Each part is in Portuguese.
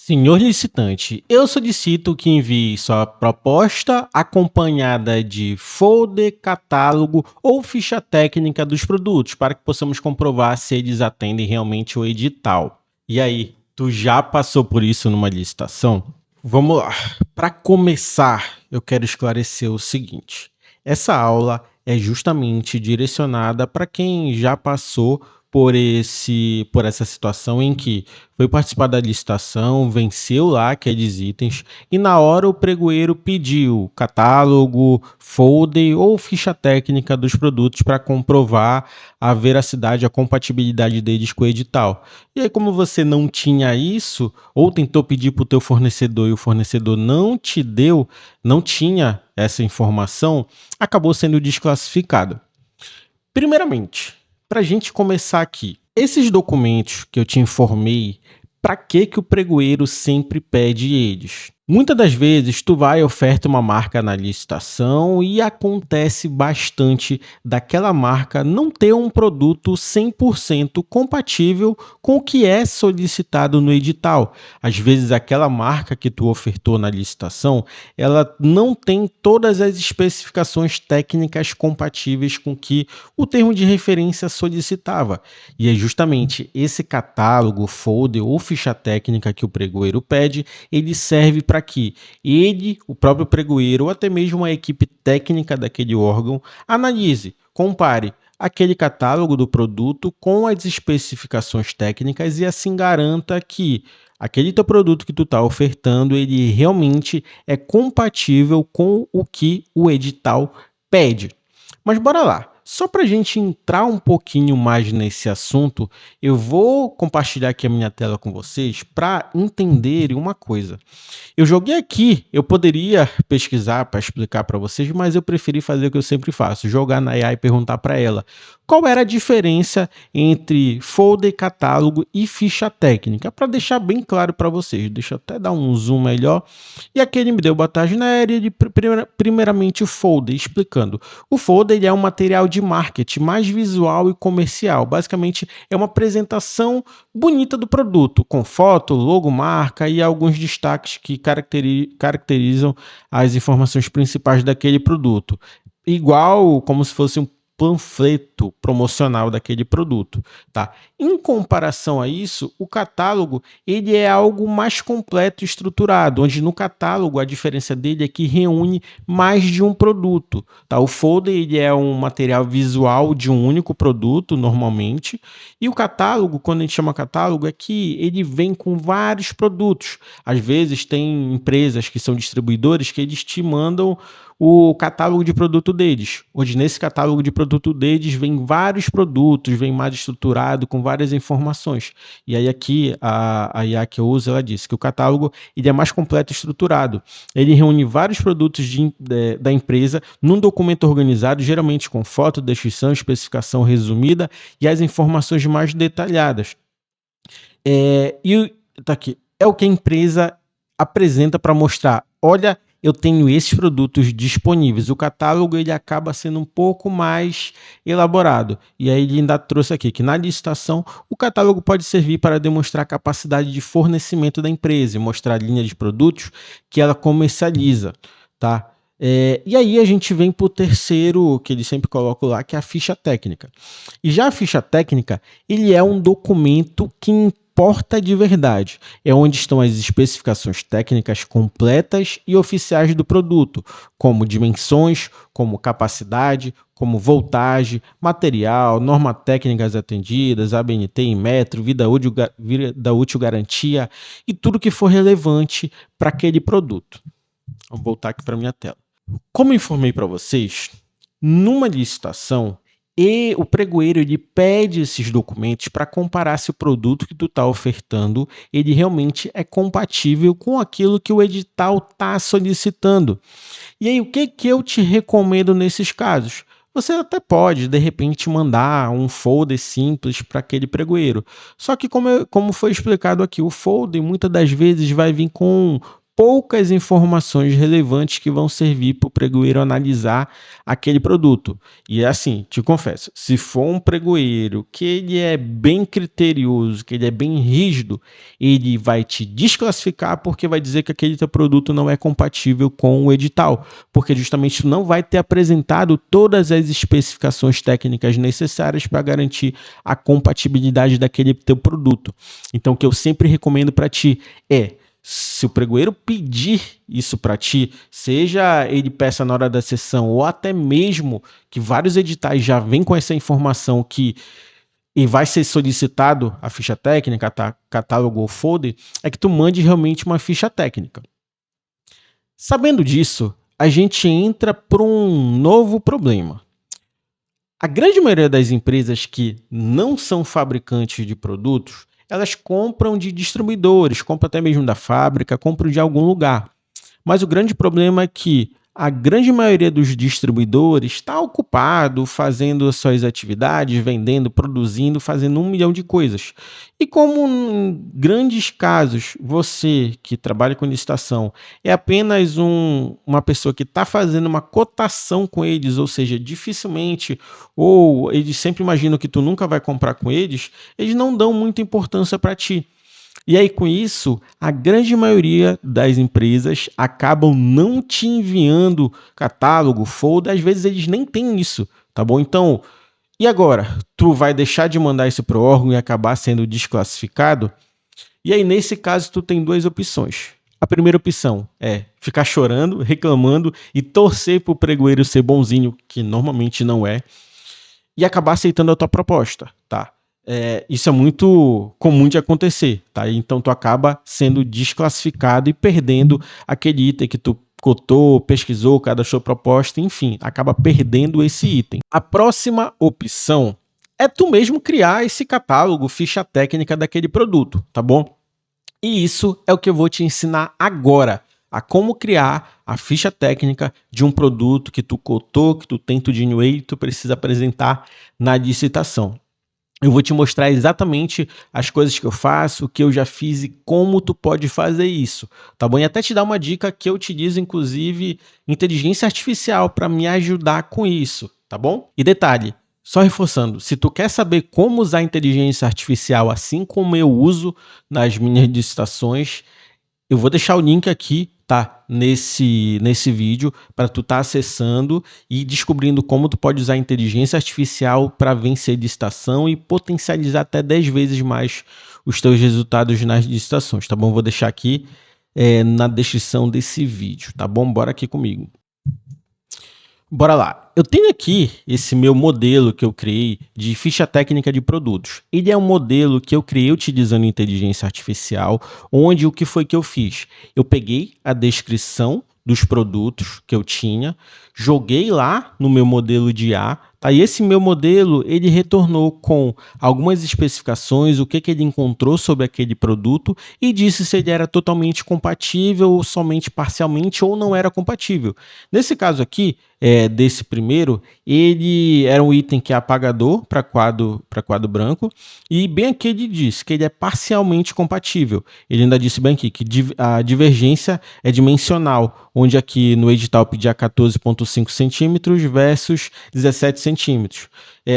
Senhor licitante, eu solicito que envie sua proposta acompanhada de folder, catálogo ou ficha técnica dos produtos para que possamos comprovar se eles atendem realmente o edital. E aí, tu já passou por isso numa licitação? Vamos lá. Para começar, eu quero esclarecer o seguinte: essa aula é justamente direcionada para quem já passou por essa situação em que foi participar da licitação, venceu lá aqueles itens e na hora o pregoeiro pediu catálogo, folder ou ficha técnica dos produtos para comprovar a veracidade, a compatibilidade deles com o edital. E aí, como você não tinha isso, ou tentou pedir para o teu fornecedor e o fornecedor não te deu, não tinha essa informação, acabou sendo desclassificado. Primeiramente, para a gente começar aqui, esses documentos que eu te informei, para que o pregoeiro sempre pede eles? Muitas das vezes tu vai e oferta uma marca na licitação e acontece bastante daquela marca não ter um produto 100% compatível com o que é solicitado no edital. Às vezes aquela marca que tu ofertou na licitação, ela não tem todas as especificações técnicas compatíveis com que o termo de referência solicitava. E é justamente esse catálogo, folder ou ficha técnica que o pregoeiro pede, ele serve para que ele, o próprio pregoeiro ou até mesmo a equipe técnica daquele órgão analise, compare aquele catálogo do produto com as especificações técnicas e assim garanta que aquele teu produto que tu está ofertando, ele realmente é compatível com o que o edital pede. Mas bora lá. Só para a gente entrar um pouquinho mais nesse assunto, eu vou compartilhar aqui a minha tela com vocês para entenderem uma coisa. Eu joguei aqui, eu poderia pesquisar para explicar para vocês, mas eu preferi fazer o que eu sempre faço, jogar na IA e perguntar para ela qual era a diferença entre folder, catálogo e ficha técnica, para deixar bem claro para vocês. Deixa eu até dar um zoom melhor. E aqui ele me deu boa tarde na área de primeiramente o folder, explicando. O folder ele é um material de marketing mais visual e comercial. Basicamente é uma apresentação bonita do produto, com foto, logo, marca e alguns destaques que caracterizam as informações principais daquele produto. Igual como se fosse um panfleto promocional daquele produto, tá? Em comparação a isso, o catálogo ele é algo mais completo e estruturado, onde no catálogo a diferença dele é que reúne mais de um produto, tá? O folder ele é um material visual de um único produto normalmente, e o catálogo, quando a gente chama catálogo, é que ele vem com vários produtos. Às vezes tem empresas que são distribuidores que eles te mandam o catálogo de produto deles. Hoje, nesse catálogo de produto deles, vem vários produtos, vem mais estruturado, com várias informações. E aí aqui, a IA que eu uso, ela disse que o catálogo ele é mais completo e estruturado. Ele reúne vários produtos da empresa num documento organizado, geralmente com foto, descrição, especificação resumida e as informações mais detalhadas. E tá aqui, é o que a empresa apresenta para mostrar. Olha, eu tenho esses produtos disponíveis. O catálogo ele acaba sendo um pouco mais elaborado. E aí ele ainda trouxe aqui que na licitação o catálogo pode servir para demonstrar a capacidade de fornecimento da empresa e mostrar a linha de produtos que ela comercializa, tá? E aí a gente vem para o terceiro, que ele sempre coloca lá, que é a ficha técnica. E já a ficha técnica, ele é um documento que importa de verdade. É onde estão as especificações técnicas completas e oficiais do produto, como dimensões, como capacidade, como voltagem, material, normas técnicas atendidas, ABNT em metro, vida útil garantia e tudo que for relevante para aquele produto. Vou voltar aqui para minha tela. Como informei para vocês, numa licitação, o pregoeiro ele pede esses documentos para comparar se o produto que tu está ofertando ele realmente é compatível com aquilo que o edital está solicitando. E aí, o que eu te recomendo nesses casos? Você até pode, de repente, mandar um folder simples para aquele pregoeiro. Só que, como foi explicado aqui, o folder muitas das vezes vai vir com poucas informações relevantes que vão servir para o pregoeiro analisar aquele produto. E assim, te confesso, se for um pregoeiro que ele é bem criterioso, que ele é bem rígido, ele vai te desclassificar porque vai dizer que aquele teu produto não é compatível com o edital, porque justamente não vai ter apresentado todas as especificações técnicas necessárias para garantir a compatibilidade daquele teu produto. Então, o que eu sempre recomendo para ti é, se o pregoeiro pedir isso para ti, seja ele peça na hora da sessão ou até mesmo que vários editais já vêm com essa informação que e vai ser solicitado a ficha técnica, tá? Catálogo ou folder, é que tu mande realmente uma ficha técnica. Sabendo disso, a gente entra para um novo problema. A grande maioria das empresas que não são fabricantes de produtos, elas compram de distribuidores, compram até mesmo da fábrica, compram de algum lugar. Mas o grande problema é que a grande maioria dos distribuidores está ocupado fazendo as suas atividades, vendendo, produzindo, fazendo 1 milhão de coisas. E como em grandes casos você que trabalha com licitação é apenas uma pessoa que está fazendo uma cotação com eles, ou seja, dificilmente, ou eles sempre imaginam que tu nunca vai comprar com eles, eles não dão muita importância para ti. E aí, com isso, a grande maioria das empresas acabam não te enviando catálogo, folder, às vezes eles nem têm isso, tá bom? Então, e agora? Tu vai deixar de mandar isso para o órgão e acabar sendo desclassificado? E aí, nesse caso, tu tem duas opções. A primeira opção é ficar chorando, reclamando e torcer para o pregoeiro ser bonzinho, que normalmente não é, e acabar aceitando a tua proposta, tá? Isso é muito comum de acontecer, tá? Então tu acaba sendo desclassificado e perdendo aquele item que tu cotou, pesquisou, cadastrou proposta, enfim, acaba perdendo esse item. A próxima opção é tu mesmo criar esse catálogo, ficha técnica daquele produto, tá bom? E isso é o que eu vou te ensinar agora, a como criar a ficha técnica de um produto que tu cotou, que tu tem tudinho aí, tu precisa apresentar na licitação. Eu vou te mostrar exatamente as coisas que eu faço, o que eu já fiz e como tu pode fazer isso, tá bom? E até te dar uma dica que eu utilizo, inclusive, inteligência artificial para me ajudar com isso, tá bom? E detalhe, só reforçando, se tu quer saber como usar a inteligência artificial assim como eu uso nas minhas licitações, eu vou deixar o link aqui, tá? Nesse vídeo, para tu estar acessando e descobrindo como tu pode usar a inteligência artificial para vencer licitação e potencializar até 10 vezes mais os teus resultados nas licitações, tá bom? Vou deixar aqui na descrição desse vídeo, tá bom? Bora aqui comigo. Bora lá. Eu tenho aqui esse meu modelo que eu criei de ficha técnica de produtos. Ele é um modelo que eu criei utilizando inteligência artificial, onde o que foi que eu fiz? Eu peguei a descrição dos produtos que eu tinha, joguei lá no meu modelo de IA, tá? E esse meu modelo, ele retornou com algumas especificações, o que ele encontrou sobre aquele produto e disse se ele era totalmente compatível, ou somente parcialmente, ou não era compatível. Nesse caso aqui, desse primeiro, ele era um item que é apagador para quadro branco, e bem aqui ele diz que ele é parcialmente compatível. Ele ainda disse bem aqui que a divergência é dimensional, onde aqui no edital pedia 14,5 centímetros versus 17 centímetros.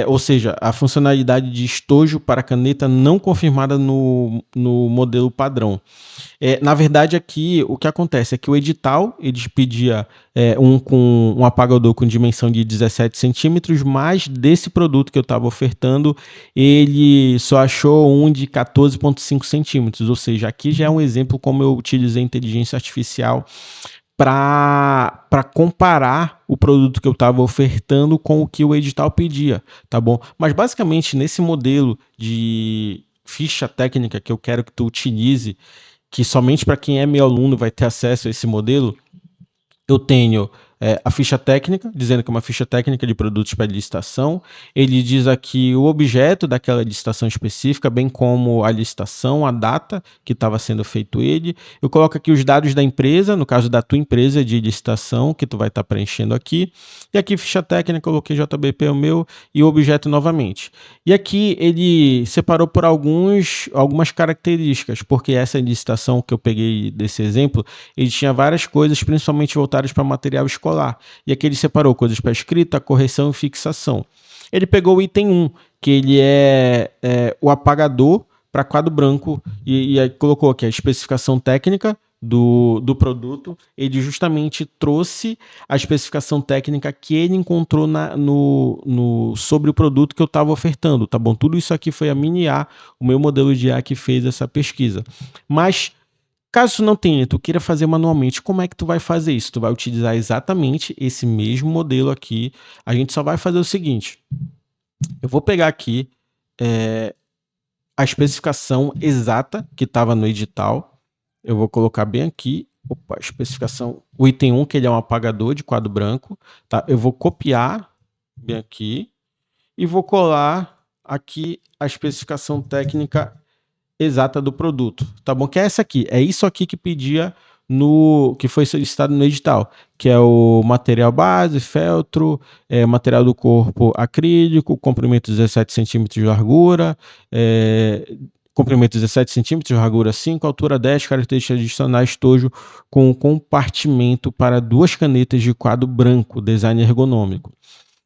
Ou seja, a funcionalidade de estojo para caneta não confirmada no modelo padrão. Na verdade, aqui o que acontece é que o edital eles pedia com um apagador com dimensão de 17 centímetros, mas desse produto que eu estava ofertando, ele só achou um de 14,5 centímetros. Ou seja, aqui já é um exemplo como eu utilizei a inteligência artificial para comparar o produto que eu estava ofertando com o que o edital pedia, tá bom? Mas basicamente nesse modelo de ficha técnica que eu quero que tu utilize, que somente para quem é meu aluno vai ter acesso a esse modelo, eu tenho a ficha técnica, dizendo que é uma ficha técnica de produtos para licitação. Ele diz aqui o objeto daquela licitação específica, bem como a licitação, a data que estava sendo feito ele. Eu coloco aqui os dados da empresa, no caso da tua empresa de licitação, que tu vai estar preenchendo aqui. E aqui ficha técnica, coloquei JBP o meu e o objeto novamente. E aqui ele separou por algumas características, porque essa licitação que eu peguei desse exemplo, ele tinha várias coisas, principalmente voltadas para material escolar. E aqui ele separou coisas para escrita, correção e fixação. Ele pegou o item 1, que ele é o apagador para quadro branco, e aí colocou aqui a especificação técnica do produto. Ele justamente trouxe a especificação técnica que ele encontrou sobre o produto que eu estava ofertando, tá bom? Tudo isso aqui foi a mini A, o meu modelo de A que fez essa pesquisa. Mas caso tu não tenha, tu queira fazer manualmente, como é que tu vai fazer isso? Tu vai utilizar exatamente esse mesmo modelo aqui. A gente só vai fazer o seguinte: eu vou pegar aqui a especificação exata que estava no edital. Eu vou colocar bem aqui. Opa, especificação, o item 1, que ele é um apagador de quadro branco. Tá? Eu vou copiar bem aqui e vou colar aqui a especificação técnica exata do produto, tá bom? Que é essa aqui, é isso aqui que pedia que foi solicitado no edital, que é o material base, feltro, material do corpo acrílico, comprimento 17 centímetros de largura, comprimento 17 centímetros, largura 5, altura 10, características adicionais, estojo com compartimento para 2 canetas de quadro branco, design ergonômico.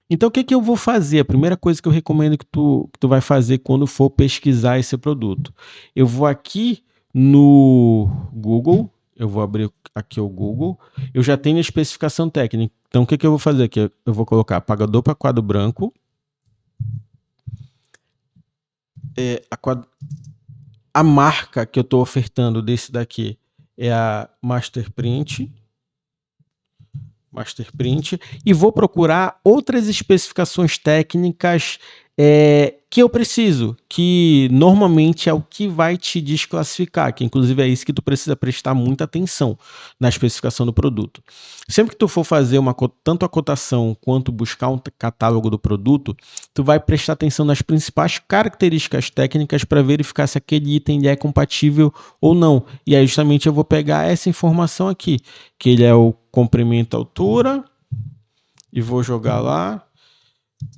Então, o que eu vou fazer? A primeira coisa que eu recomendo que tu vai fazer quando for pesquisar esse produto. Eu vou aqui no Google, eu vou abrir aqui o Google, eu já tenho a especificação técnica. Então, o que eu vou fazer aqui? Eu vou colocar apagador para quadro branco. A marca que eu estou ofertando desse daqui é a Masterprint, e vou procurar outras especificações técnicas que eu preciso, que normalmente é o que vai te desclassificar, que inclusive é isso que tu precisa prestar muita atenção na especificação do produto. Sempre que tu for fazer tanto a cotação quanto buscar um catálogo do produto, tu vai prestar atenção nas principais características técnicas para verificar se aquele item é compatível ou não. E aí justamente eu vou pegar essa informação aqui, que ele é o comprimento, altura, e vou jogar lá.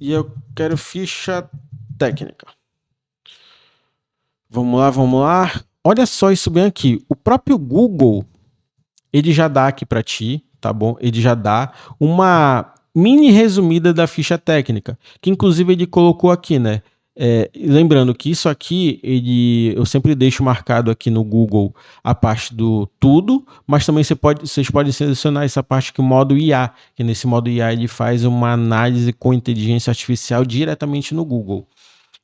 E eu quero ficha técnica. Vamos lá. Olha só isso bem aqui. O próprio Google, ele já dá aqui para ti, tá bom? Ele já dá uma mini resumida da ficha técnica, que inclusive ele colocou aqui, né? Lembrando que isso aqui, eu sempre deixo marcado aqui no Google a parte do tudo, mas também vocês podem selecionar essa parte que o modo IA, que nesse modo IA ele faz uma análise com inteligência artificial diretamente no Google.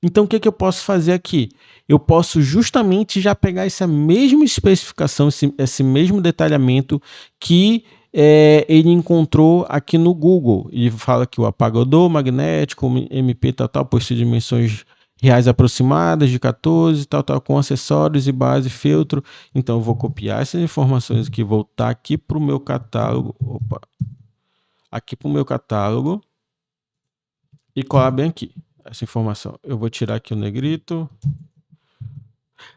Então, o que eu posso fazer aqui? Eu posso justamente já pegar essa mesma especificação, esse mesmo detalhamento que ele encontrou aqui no Google. Ele fala que o apagador magnético, MP, possui dimensões reais aproximadas de 14, com acessórios e base, feltro. Então, eu vou copiar essas informações aqui, voltar aqui para o meu catálogo. Aqui para o meu catálogo e colar bem aqui essa informação. Eu vou tirar aqui o negrito.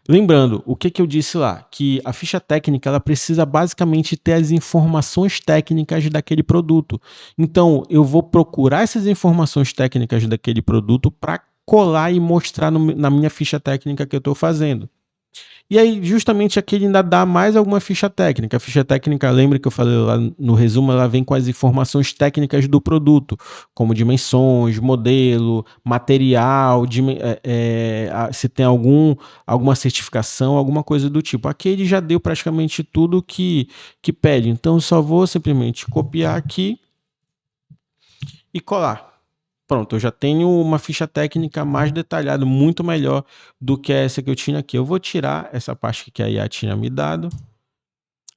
Lembrando, o que eu disse lá? Que a ficha técnica ela precisa basicamente ter as informações técnicas daquele produto. Então, eu vou procurar essas informações técnicas daquele produto para colar e mostrar na minha ficha técnica que eu estou fazendo. E aí, justamente aqui ele ainda dá mais alguma ficha técnica. A ficha técnica, lembra que eu falei lá no resumo, ela vem com as informações técnicas do produto, como dimensões, modelo, material, se tem alguma certificação, alguma coisa do tipo. Aqui ele já deu praticamente tudo que pede. Então, eu só vou simplesmente copiar aqui e colar. Pronto, eu já tenho uma ficha técnica mais detalhada, muito melhor do que essa que eu tinha aqui. Eu vou tirar essa parte que a IA tinha me dado.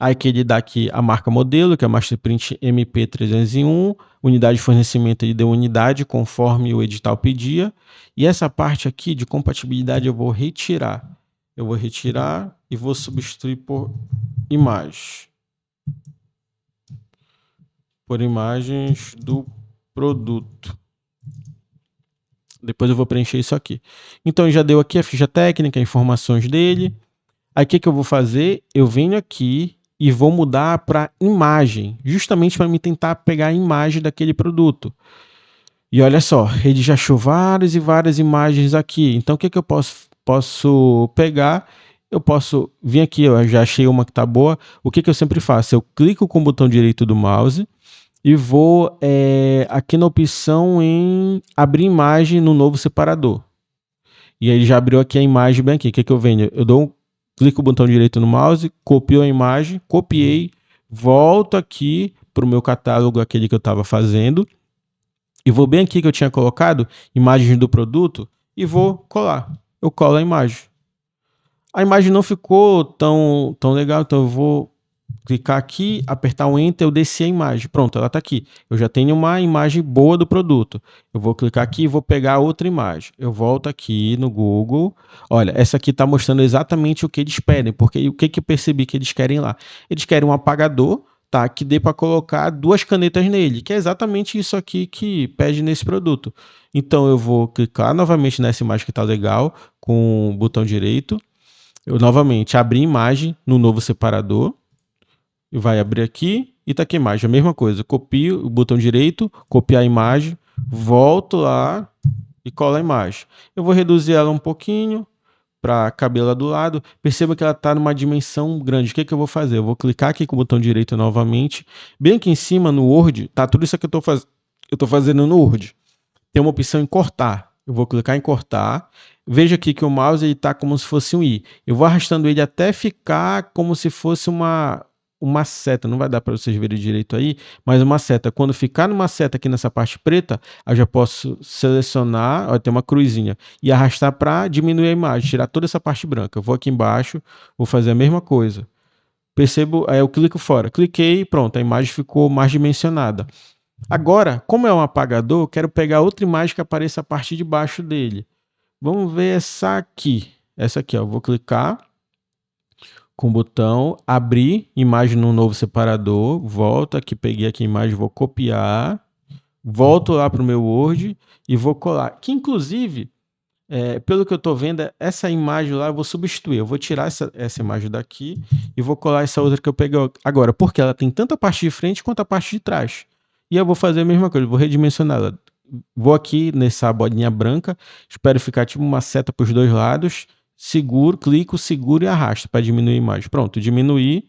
Aí que ele dá aqui a marca modelo, que é a Masterprint MP301. Unidade de fornecimento, ele deu unidade conforme o edital pedia. E essa parte aqui de compatibilidade eu vou retirar. Eu vou retirar e vou substituir por imagem. por imagens do produto. Depois eu vou preencher isso aqui. Então já deu aqui a ficha técnica, informações dele. Aí o que eu vou fazer? Eu venho aqui e vou mudar para imagem, justamente para me tentar pegar a imagem daquele produto. E olha só, ele já achou várias e várias imagens aqui. Então o que eu posso pegar? Eu posso vir aqui, eu já achei uma que está boa. O que eu sempre faço? Eu clico com o botão direito do mouse e vou aqui na opção em abrir imagem no novo separador. E aí ele já abriu aqui a imagem bem aqui. O que eu venho? Eu clico o botão direito no mouse, copio a imagem, copiei, volto aqui para o meu catálogo, aquele que eu estava fazendo, e vou bem aqui que eu tinha colocado, imagens do produto, e vou colar. Eu colo a imagem. A imagem não ficou tão legal, então eu vou clicar aqui, apertar o Enter, eu desci a imagem. Pronto, ela está aqui. Eu já tenho uma imagem boa do produto. Eu vou clicar aqui e vou pegar outra imagem. Eu volto aqui no Google. Olha, essa aqui está mostrando exatamente o que eles pedem, porque o que eu percebi que eles querem lá? Eles querem um apagador, tá, que dê para colocar 2 canetas nele, que é exatamente isso aqui que pede nesse produto. Então eu vou clicar novamente nessa imagem que está legal, com o botão direito. Eu novamente abri imagem no novo separador. E vai abrir aqui e tá aqui a imagem, a mesma coisa. Copio o botão direito, copiar a imagem, volto lá e colo a imagem. Eu vou reduzir ela um pouquinho para caber lá do lado. Perceba que ela está numa dimensão grande. O que eu vou fazer? Eu vou clicar aqui com o botão direito novamente. Bem aqui em cima no Word, tá tudo isso que eu tô fazendo no Word. Tem uma opção em cortar. Eu vou clicar em cortar. Veja aqui que o mouse está como se fosse um i. Eu vou arrastando ele até ficar como se fosse uma seta. Não vai dar para vocês verem direito aí, mas uma seta. Quando ficar numa seta aqui nessa parte preta, eu já posso selecionar, ó, tem uma cruzinha, e arrastar para diminuir a imagem, tirar toda essa parte branca. Eu vou aqui embaixo, vou fazer a mesma coisa. Percebo, aí eu clico fora. Cliquei, pronto, a imagem ficou mais dimensionada. Agora, como é um apagador, eu quero pegar outra imagem que apareça a partir de baixo dele. Vamos ver essa aqui. Essa aqui, ó. Eu vou clicar com o botão, abrir imagem no novo separador, volto aqui, peguei aqui a imagem, vou copiar, volto lá para o meu Word e vou colar. Que inclusive, pelo que eu estou vendo, essa imagem lá eu vou substituir. Eu vou tirar essa imagem daqui e vou colar essa outra que eu peguei agora, porque ela tem tanto a parte de frente quanto a parte de trás. E eu vou fazer a mesma coisa, vou redimensionar ela. Vou aqui nessa bolinha branca, espero ficar tipo uma seta para os dois lados, seguro, clico, seguro e arrasto para diminuir a imagem. Pronto, diminuir.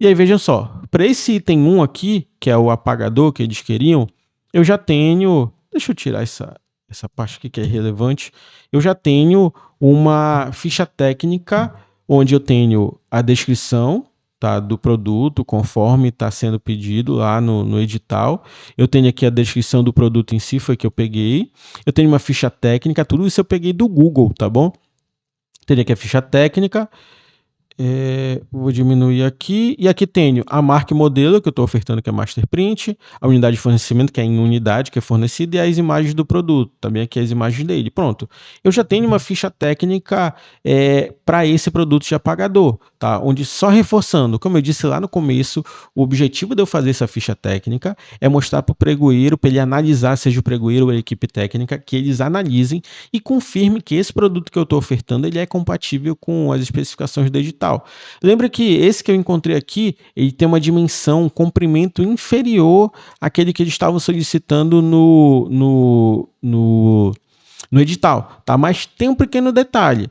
E aí vejam só, para esse item 1 aqui, que é o apagador que eles queriam, eu já tenho, deixa eu tirar essa parte aqui que é irrelevante, eu já tenho uma ficha técnica onde eu tenho a descrição, tá, do produto conforme está sendo pedido lá no edital. Eu tenho aqui a descrição do produto em si, foi que eu peguei. Eu tenho uma ficha técnica, tudo isso eu peguei do Google, tá bom? Tenho aqui a ficha técnica. Vou diminuir aqui, e aqui tenho a marca e modelo que eu estou ofertando, que é Master Print, a unidade de fornecimento, que é em unidade, que é fornecida, e as imagens do produto, também aqui as imagens dele. Pronto, eu já tenho uma ficha técnica para esse produto de apagador, tá? Onde só reforçando, como eu disse lá no começo, o objetivo de eu fazer essa ficha técnica é mostrar para o pregoeiro, para ele analisar, seja o pregoeiro ou a equipe técnica, que eles analisem e confirmem que esse produto que eu estou ofertando ele é compatível com as especificações do edital. Lembra que esse que eu encontrei aqui, ele tem uma dimensão, um comprimento inferior àquele que eles estavam solicitando no edital, tá? Mas tem um pequeno detalhe,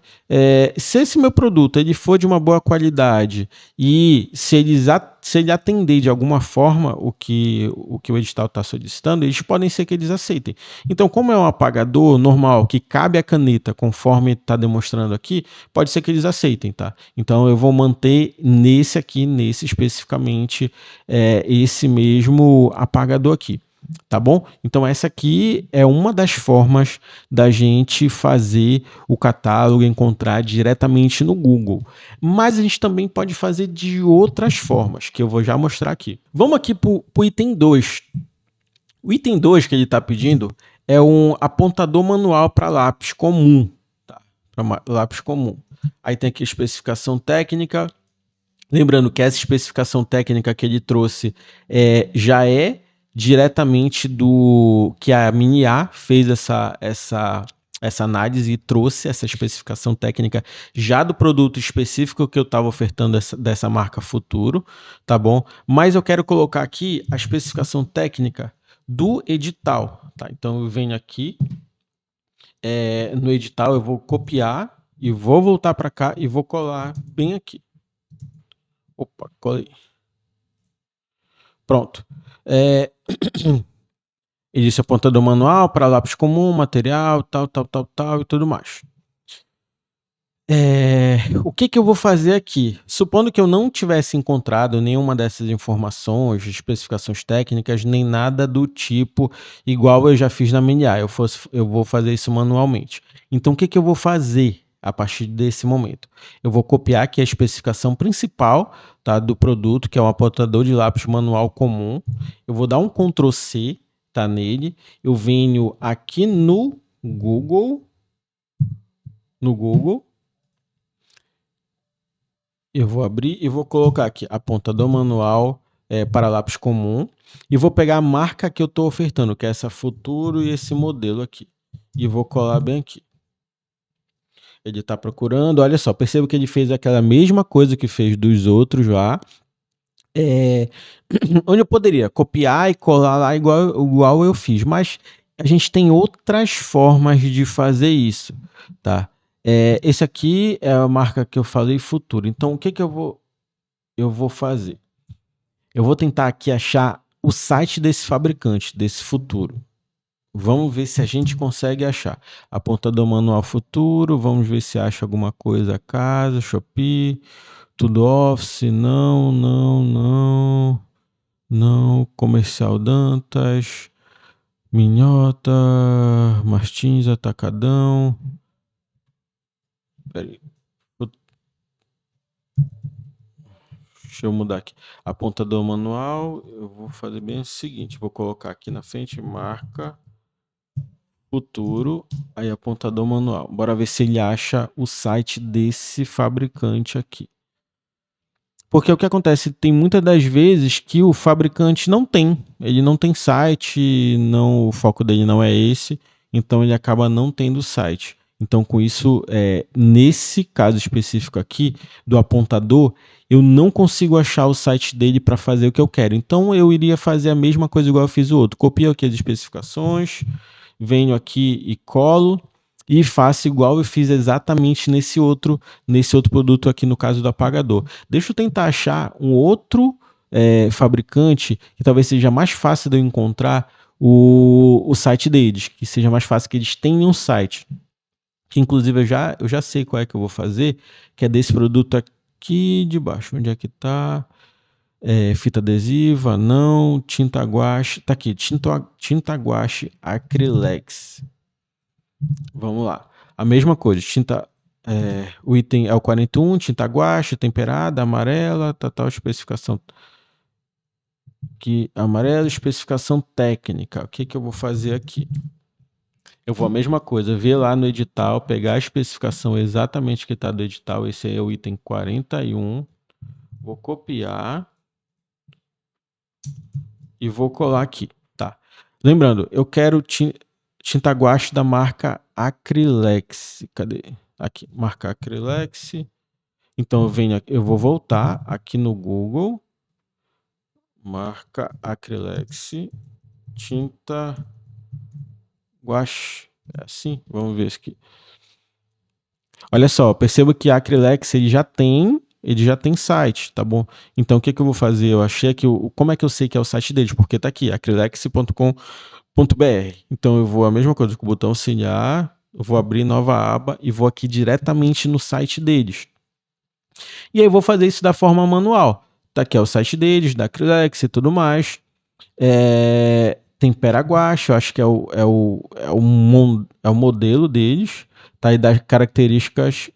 se esse meu produto ele for de uma boa qualidade e se ele atender de alguma forma o que o edital está solicitando, eles podem ser que eles aceitem. Então, como é um apagador normal que cabe a caneta conforme está demonstrando aqui, pode ser que eles aceitem, tá? Então eu vou manter nesse especificamente, esse mesmo apagador aqui. Tá bom? Então essa aqui é uma das formas da gente fazer o catálogo, encontrar diretamente no Google. Mas a gente também pode fazer de outras formas, que eu vou já mostrar aqui. Vamos aqui para o item 2. O item 2 que ele está pedindo é um apontador manual para lápis comum. Tá? Para lápis comum. Aí tem aqui a especificação técnica. Lembrando que essa especificação técnica que ele trouxe já é diretamente do que a Mini-A fez essa análise e trouxe essa especificação técnica já do produto específico que eu estava ofertando dessa marca Futuro, tá bom? Mas eu quero colocar aqui a especificação técnica do edital, tá? Então eu venho aqui no edital, eu vou copiar e vou voltar para cá e vou colar bem aqui. Opa, colei. Pronto. Ele disse apontador manual para lápis comum, material, tal e tudo mais. O que eu vou fazer aqui? Supondo que eu não tivesse encontrado nenhuma dessas informações, especificações técnicas, nem nada do tipo igual eu já fiz na Mini-A, eu vou fazer isso manualmente. Então, o que eu vou fazer a partir desse momento? Eu vou copiar aqui a especificação principal, tá, do produto, que é um apontador de lápis manual comum. Eu vou dar um Ctrl C, tá, nele. Eu venho aqui no Google. Eu vou abrir e vou colocar aqui apontador manual para lápis comum e vou pegar a marca que eu estou ofertando, que é essa Futuro e esse modelo aqui. E vou colar bem aqui. Ele está procurando, olha só, perceba que ele fez aquela mesma coisa que fez dos outros lá. Onde eu poderia copiar e colar lá igual eu fiz, mas a gente tem outras formas de fazer isso, tá? Esse aqui é a marca que eu falei, Futuro. Então, o que eu vou fazer? Eu vou tentar aqui achar o site desse fabricante, desse Futuro. Vamos ver se a gente consegue achar. Apontador manual Futuro, vamos ver se acha alguma coisa, casa, Shopee, Tudo Office, não, Comercial Dantas, Minhota, Martins, Atacadão. Peraí. Deixa eu mudar aqui. Apontador manual, eu vou fazer bem o seguinte, vou colocar aqui na frente, marca Futuro, aí apontador manual. Bora ver se ele acha o site desse fabricante aqui. Porque o que acontece, tem muitas das vezes que o fabricante ele não tem site, o foco dele não é esse, então ele acaba não tendo site. Então, com isso, nesse caso específico aqui, do apontador, eu não consigo achar o site dele para fazer o que eu quero. Então, eu iria fazer a mesma coisa igual eu fiz o outro. Copio aqui as especificações, venho aqui e colo, e faço igual eu fiz exatamente nesse outro produto aqui, no caso do apagador. Deixa eu tentar achar um outro fabricante que talvez seja mais fácil de eu encontrar o site deles, que seja mais fácil, que eles tenham um site. Que inclusive eu já sei qual é que eu vou fazer, que é desse produto aqui de baixo. Onde é que tá? Fita adesiva, não, tinta guache, tá aqui, tinta guache Acrylex. Vamos lá. A mesma coisa, o item é o 41, tinta guache, temperada, amarela, tal, especificação que amarela, especificação técnica. O que eu vou fazer aqui? Eu vou a mesma coisa, ver lá no edital, pegar a especificação exatamente que está do edital, esse aí é o item 41, vou copiar e vou colar aqui, tá? Lembrando, eu quero tinta guache da marca Acrylex. Cadê? Aqui, marca Acrylex. Então eu vou voltar aqui no Google, marca Acrylex, tinta guache. É assim, vamos ver isso aqui. Olha só, perceba que a Acrylex ele já tem site, tá bom? Então o que eu vou fazer? Eu achei que como é que eu sei que é o site deles? Porque tá aqui, acrylex.com.br. Então eu vou a mesma coisa com o botão auxiliar, eu vou abrir nova aba e vou aqui diretamente no site deles. E aí eu vou fazer isso da forma manual. Tá aqui, é o site deles, da Acrylex e tudo mais. Tempera guache, eu acho que é o modelo deles, tá? E das características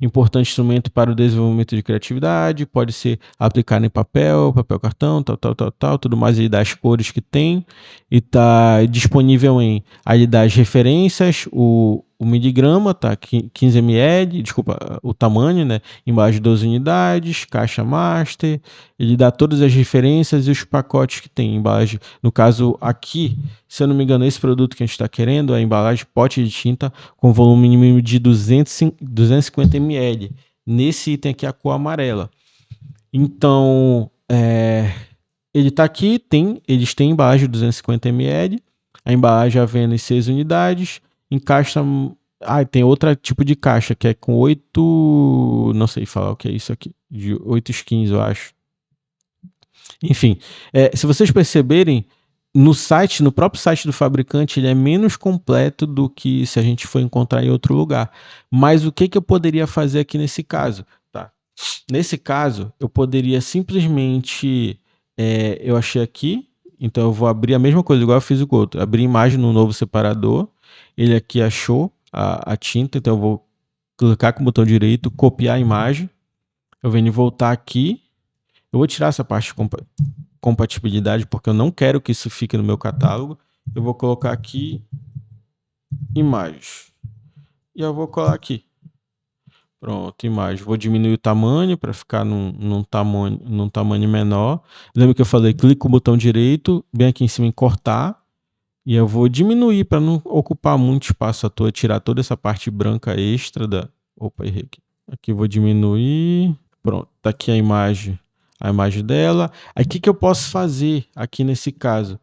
importante instrumento para o desenvolvimento de criatividade, pode ser aplicado em papel cartão, tal, tudo mais, ele dá as cores que tem, e tá disponível aí dá as referências, o miligrama, tá? 15 ml, desculpa, o tamanho, né? Embalagem 12 unidades, caixa master, ele dá todas as referências e os pacotes que tem. Embalagem, no caso aqui, se eu não me engano, esse produto que a gente está querendo é a embalagem pote de tinta com volume mínimo de 250 ml. Nesse item aqui, a cor amarela. Então, ele está aqui, eles têm embalagem de 250 ml, a embalagem Avenue 6 unidades, em caixa. Tem outro tipo de caixa que é com 8. Não sei falar o que é isso aqui. De 8 skins, eu acho. Enfim, se vocês perceberem, no próprio site do fabricante, ele é menos completo do que se a gente for encontrar em outro lugar. Mas o que eu poderia fazer aqui nesse caso? Tá? Nesse caso, eu poderia simplesmente. Eu achei aqui, então eu vou abrir a mesma coisa, igual eu fiz o outro. Abrir imagem no novo separador. Ele aqui achou a tinta, então eu vou clicar com o botão direito, copiar a imagem. Eu venho voltar aqui. Eu vou tirar essa parte de compatibilidade, porque eu não quero que isso fique no meu catálogo. Eu vou colocar aqui imagens. E eu vou colar aqui. Pronto, imagem. Vou diminuir o tamanho para ficar num tamanho menor. Lembra que eu falei, clique com o botão direito, bem aqui em cima em cortar. E eu vou diminuir para não ocupar muito espaço à toa, tirar toda essa parte branca extra da... Opa, errei aqui. Aqui eu vou diminuir. Pronto, tá aqui a imagem dela. Aí o que eu posso fazer aqui nesse caso?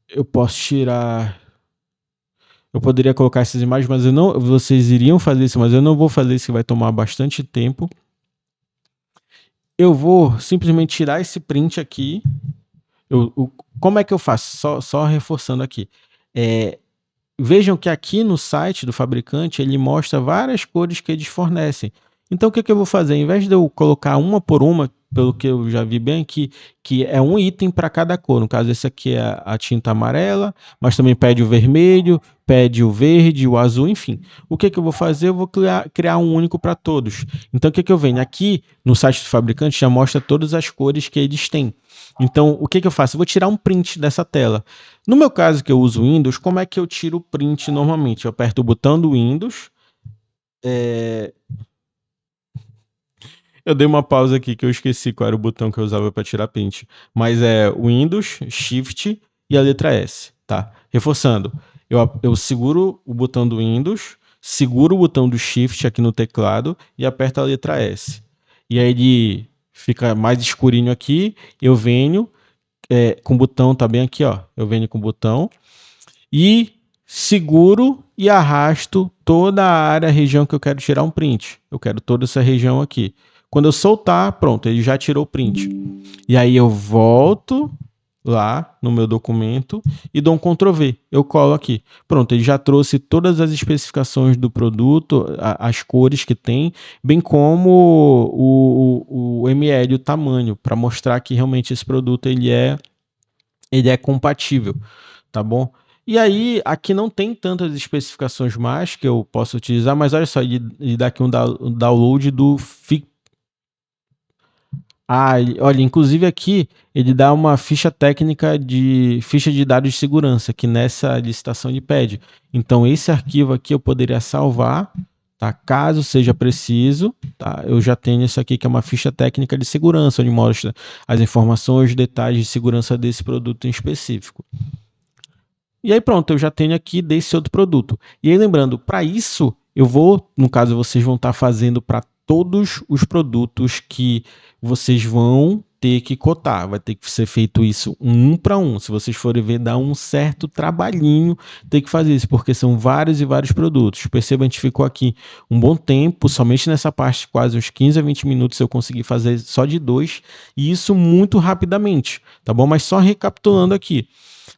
Eu posso tirar... Eu poderia colocar essas imagens, mas vocês iriam fazer isso, mas eu não vou fazer isso, que vai tomar bastante tempo. Eu vou simplesmente tirar esse print aqui. Como é que eu faço? Só reforçando aqui. Vejam que aqui no site do fabricante, ele mostra várias cores que eles fornecem. Então, o que eu vou fazer? Ao invés de eu colocar uma por uma, pelo que eu já vi bem aqui, que é um item para cada cor. No caso, esse aqui é a tinta amarela, mas também pede o vermelho, pede o verde, o azul, enfim. O que eu vou fazer? Eu vou criar um único para todos. Então, o que eu venho? Aqui no site do fabricante já mostra todas as cores que eles têm. Então, o que eu faço? Eu vou tirar um print dessa tela. No meu caso, que eu uso Windows, como é que eu tiro o print normalmente? Eu aperto o botão do Windows. Eu dei uma pausa aqui que eu esqueci qual era o botão que eu usava para tirar print. Mas é Windows, Shift e a letra S, tá? Reforçando, eu seguro o botão do Windows, seguro o botão do Shift aqui no teclado e aperto a letra S. E aí ele fica mais escurinho aqui, eu venho com o botão, tá bem aqui, ó. Eu venho com o botão e seguro e arrasto toda a região que eu quero tirar um print. Eu quero toda essa região aqui. Quando eu soltar, pronto, ele já tirou o print. E aí eu volto lá no meu documento e dou um Ctrl V. Eu colo aqui. Pronto, ele já trouxe todas as especificações do produto, as cores que tem, bem como o ml, o tamanho, para mostrar que realmente esse produto ele é compatível, tá bom? E aí, aqui não tem tantas especificações mais que eu posso utilizar, mas olha só, ele dá aqui um download do olha, inclusive aqui ele dá uma ficha técnica ficha de dados de segurança, que nessa licitação ele pede. Então esse arquivo aqui eu poderia salvar, tá? Caso seja preciso, tá? Eu já tenho isso aqui que é uma ficha técnica de segurança, onde mostra as informações, detalhes de segurança desse produto em específico. E aí pronto, eu já tenho aqui desse outro produto. E aí lembrando, para isso eu vou, no caso vocês vão estar fazendo para todos os produtos que vocês vão ter que cotar. Vai ter que ser feito isso um para um. Se vocês forem ver, dá um certo trabalhinho ter que fazer isso, porque são vários e vários produtos. Perceba, a gente ficou aqui um bom tempo, somente nessa parte, quase uns 15 a 20 minutos eu consegui fazer só de 2, e isso muito rapidamente, tá bom? Mas só recapitulando aqui,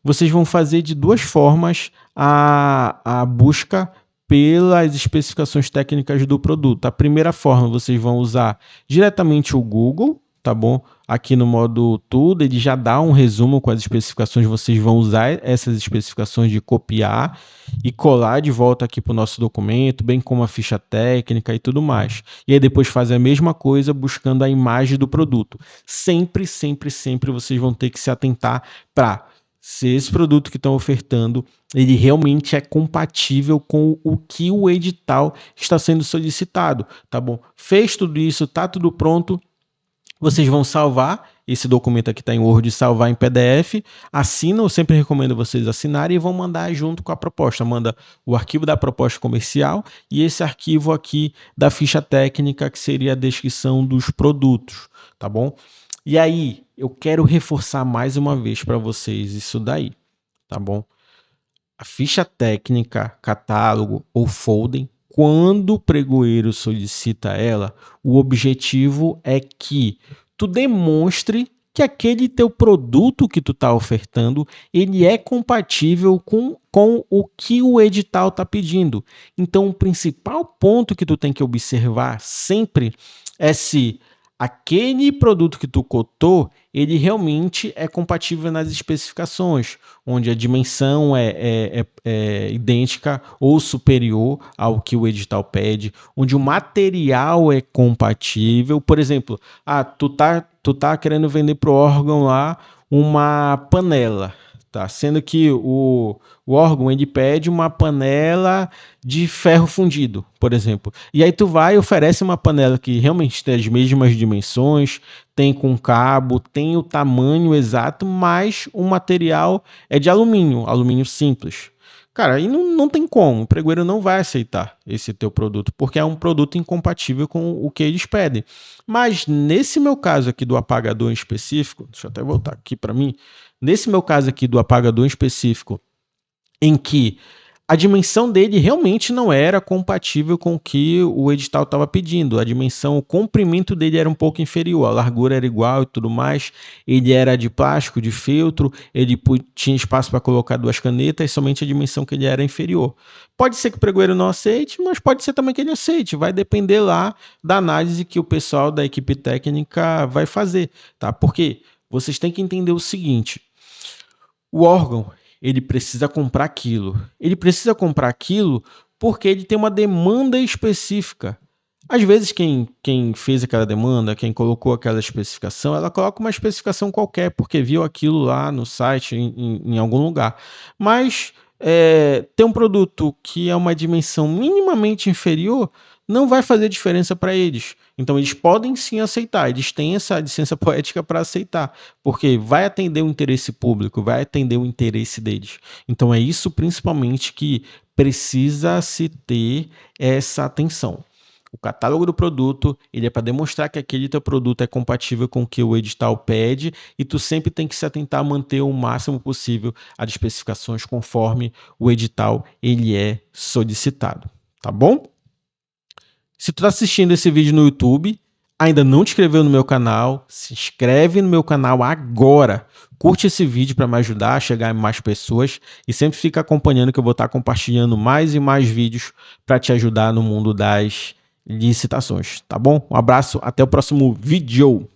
vocês vão fazer de duas formas a busca pelas especificações técnicas do produto. A primeira forma, vocês vão usar diretamente o Google, tá bom? Aqui no modo tudo, ele já dá um resumo com as especificações, vocês vão usar essas especificações de copiar e colar de volta aqui para o nosso documento, bem como a ficha técnica e tudo mais. E aí depois fazer a mesma coisa buscando a imagem do produto. Sempre, sempre, sempre vocês vão ter que se atentar para se esse produto que estão ofertando, ele realmente é compatível com o que o edital está sendo solicitado, tá bom? Fez tudo isso, tá tudo pronto, vocês vão salvar esse documento aqui, está em Word, salvar em PDF, assinam, eu sempre recomendo vocês assinarem e vão mandar junto com a proposta. Manda o arquivo da proposta comercial e esse arquivo aqui da ficha técnica, que seria a descrição dos produtos, tá bom? E aí, eu quero reforçar mais uma vez para vocês isso daí, tá bom? A ficha técnica, catálogo ou folder, quando o pregoeiro solicita ela, o objetivo é que tu demonstre que aquele teu produto que tu está ofertando, ele é compatível com o que o edital está pedindo. Então, o principal ponto que tu tem que observar sempre é se aquele produto que tu cotou, ele realmente é compatível nas especificações, onde a dimensão é idêntica ou superior ao que o edital pede, onde o material é compatível. Por exemplo, tu tá querendo vender para o órgão lá uma panela, tá? Sendo que o órgão ele pede uma panela de ferro fundido, por exemplo. E aí tu vai e oferece uma panela que realmente tem as mesmas dimensões, tem com cabo, tem o tamanho exato, mas o material é de alumínio, alumínio simples. Cara, aí não tem como, o pregoeiro não vai aceitar esse teu produto, porque é um produto incompatível com o que eles pedem. Mas nesse meu caso aqui do apagador em específico, deixa eu até voltar aqui para mim, nesse meu caso aqui do apagador em específico, em que a dimensão dele realmente não era compatível com o que o edital estava pedindo. A dimensão, o comprimento dele era um pouco inferior, a largura era igual e tudo mais. Ele era de plástico, de feltro, ele tinha espaço para colocar 2 canetas, somente a dimensão que ele era inferior. Pode ser que o pregoeiro não aceite, mas pode ser também que ele aceite. Vai depender lá da análise que o pessoal da equipe técnica vai fazer, tá? Porque vocês têm que entender o seguinte: o órgão, ele precisa comprar aquilo. Ele precisa comprar aquilo porque ele tem uma demanda específica. Às vezes, quem fez aquela demanda, quem colocou aquela especificação, ela coloca uma especificação qualquer, porque viu aquilo lá no site, em algum lugar. Mas ter um produto que é uma dimensão minimamente inferior não vai fazer diferença para eles. Então, eles podem sim aceitar, eles têm essa licença poética para aceitar, porque vai atender o interesse público, vai atender o interesse deles. Então, é isso principalmente que precisa se ter essa atenção. O catálogo do produto, ele é para demonstrar que aquele teu produto é compatível com o que o edital pede e tu sempre tem que se atentar a manter o máximo possível as especificações conforme o edital ele é solicitado, tá bom? Se tu está assistindo esse vídeo no YouTube, ainda não te inscreveu no meu canal, se inscreve no meu canal agora. Curte esse vídeo para me ajudar a chegar a mais pessoas e sempre fica acompanhando que eu vou estar compartilhando mais e mais vídeos para te ajudar no mundo das licitações, tá bom? Um abraço, até o próximo vídeo.